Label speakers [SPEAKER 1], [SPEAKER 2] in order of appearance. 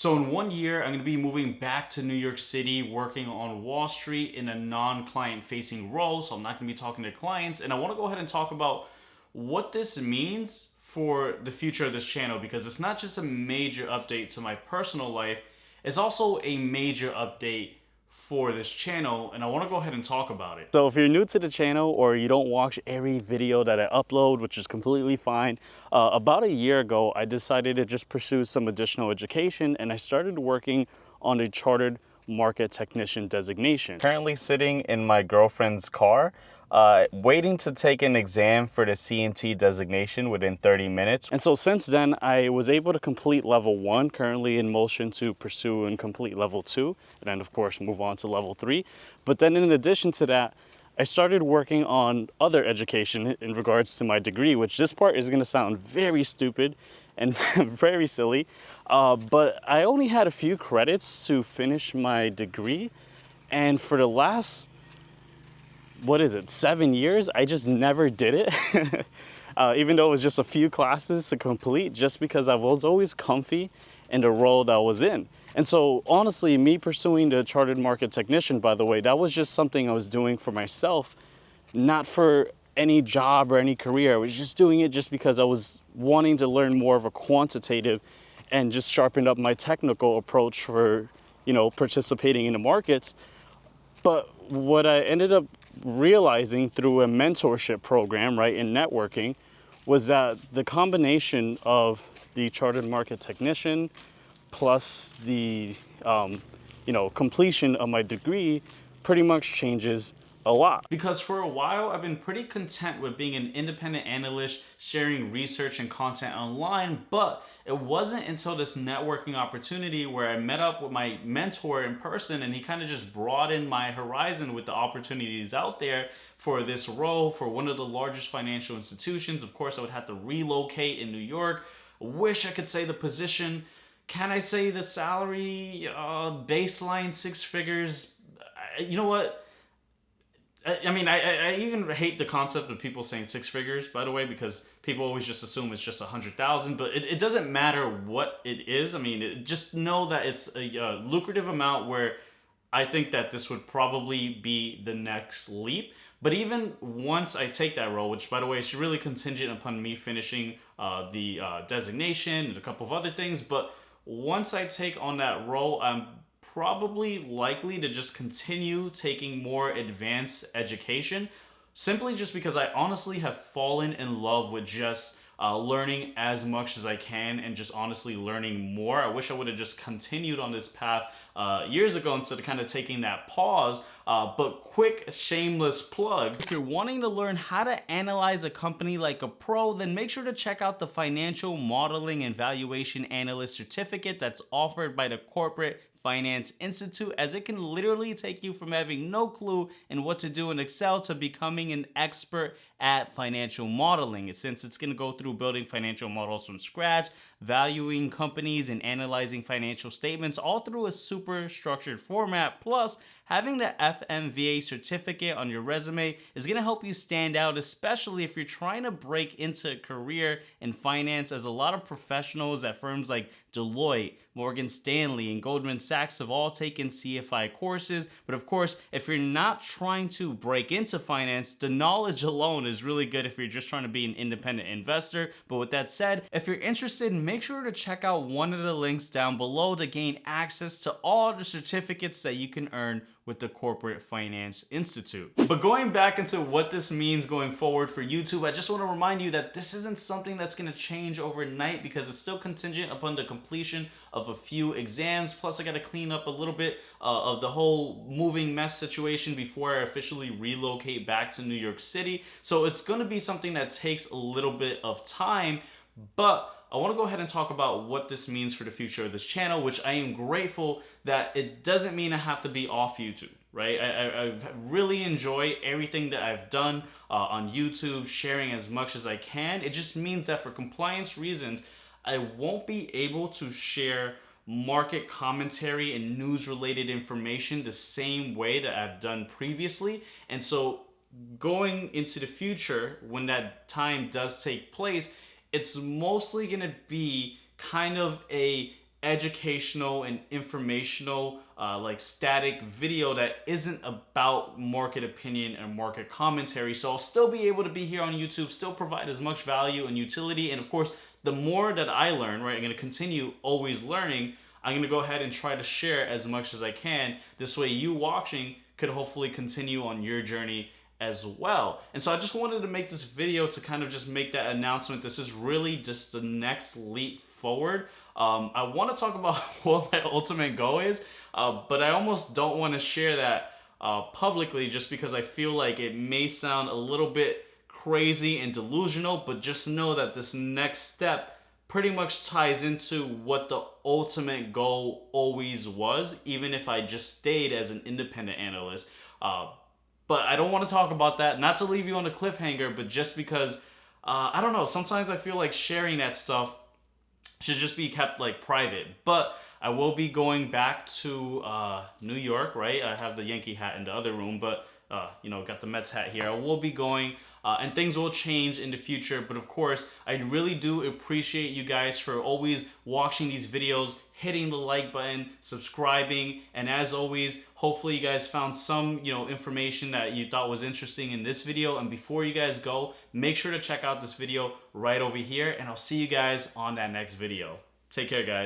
[SPEAKER 1] So in 1 year, I'm going to be moving back to New York City, working on Wall Street in a non-client facing role. So I'm not going to be talking to clients. And I want to go ahead and talk about what this means for the future of this channel, because it's not just a major update to my personal life, it's also a major update for this channel, and I want to go ahead and talk about it. So if you're new to the channel or you don't watch every video that I upload, which is completely fine, about a year ago I decided to just pursue some additional education, and I started working on a chartered market technician designation. Currently sitting in my girlfriend's car, waiting to take an exam for the CMT designation within 30 minutes. And so since then, I was able to complete level 1, currently in motion to pursue and complete level 2, and then of course move on to level 3. But then in addition to that, I started working on other education in regards to my degree, which this part is gonna sound very stupid and very silly, but I only had a few credits to finish my degree, and for the last, 7 years, I just never did it. Even though it was just a few classes to complete, just because I was always comfy in the role that I was in. And so honestly, me pursuing the chartered market technician, by the way, that was just something I was doing for myself, not for any job or any career. I was just doing it just because I was wanting to learn more of a quantitative and just sharpen up my technical approach for, participating in the markets. But what I ended up realizing through a mentorship program, right, in networking, was that the combination of the chartered market technician plus the completion of my degree pretty much changes a lot. Because for a while, I've been pretty content with being an independent analyst, sharing research and content online, but it wasn't until this networking opportunity where I met up with my mentor in person, and he kind of just broadened my horizon with the opportunities out there for this role for one of the largest financial institutions. Of course, I would have to relocate in New York. I wish I could say the position. Can I say the salary? Baseline 6 figures. You know what? I even hate the concept of people saying 6 figures, by the way, because people always just assume it's just 100,000, but it doesn't matter what it is. Just know that it's a lucrative amount where I think that this would probably be the next leap. But even once I take that role, which by the way is really contingent upon me finishing the designation and a couple of other things, but once I take on that role, I'm probably likely to just continue taking more advanced education, simply just because I honestly have fallen in love with just learning as much as I can and just honestly learning more. I wish I would have just continued on this path years ago instead of kind of taking that pause. But quick, shameless plug. If you're wanting to learn how to analyze a company like a pro, then make sure to check out the Financial Modeling and Valuation Analyst Certificate that's offered by the Corporate Finance Institute, as it can literally take you from having no clue in what to do in Excel to becoming an expert at financial modeling, since it's going to go through building financial models from scratch, valuing companies and analyzing financial statements, all through a super structured format. Plus, having the FMVA certificate on your resume is going to help you stand out, especially if you're trying to break into a career in finance, as a lot of professionals at firms like Deloitte, Morgan Stanley, and Goldman Sachs have all taken CFI courses. But of course, if you're not trying to break into finance, the knowledge alone is really good if you're just trying to be an independent investor. But with that said, if you're interested, make sure to check out one of the links down below to gain access to all the certificates that you can earn with the Corporate Finance Institute. But going back into what this means going forward for YouTube, I just want to remind you that this isn't something that's going to change overnight, because it's still contingent upon the completion of a few exams. Plus, I got to clean up a little bit of the whole moving mess situation before I officially relocate back to New York City. So it's going to be something that takes a little bit of time, but I want to go ahead and talk about what this means for the future of this channel, which I am grateful that it doesn't mean I have to be off YouTube, right? I really enjoy everything that I've done on YouTube, sharing as much as I can. It just means that for compliance reasons, I won't be able to share market commentary and news related information the same way that I've done previously. And so going into the future, when that time does take place, it's mostly going to be kind of a educational and informational like static video that isn't about market opinion and market commentary. So I'll still be able to be here on YouTube, still provide as much value and utility. And of course, the more that I learn, right, I'm going to continue always learning. I'm going to go ahead and try to share as much as I can. This way you watching could hopefully continue on your journey as well. And so I just wanted to make this video to kind of just make that announcement. This is really just the next leap forward. I want to talk about what my ultimate goal is, but I almost don't want to share that publicly, just because I feel like it may sound a little bit crazy and delusional. But just know that this next step pretty much ties into what the ultimate goal always was, even if I just stayed as an independent analyst. But I don't want to talk about that, not to leave you on a cliffhanger, but just because, I don't know, sometimes I feel like sharing that stuff should just be kept like private. But I will be going back to New York, right? I have the Yankee hat in the other room, but you know, got the Mets hat here. I will be going, and things will change in the future. But of course, I really do appreciate you guys for always watching these videos, hitting the like button, subscribing, and as always, hopefully you guys found some, you know, information that you thought was interesting in this video. And before you guys go, make sure to check out this video right over here, and I'll see you guys on that next video. Take care, guys.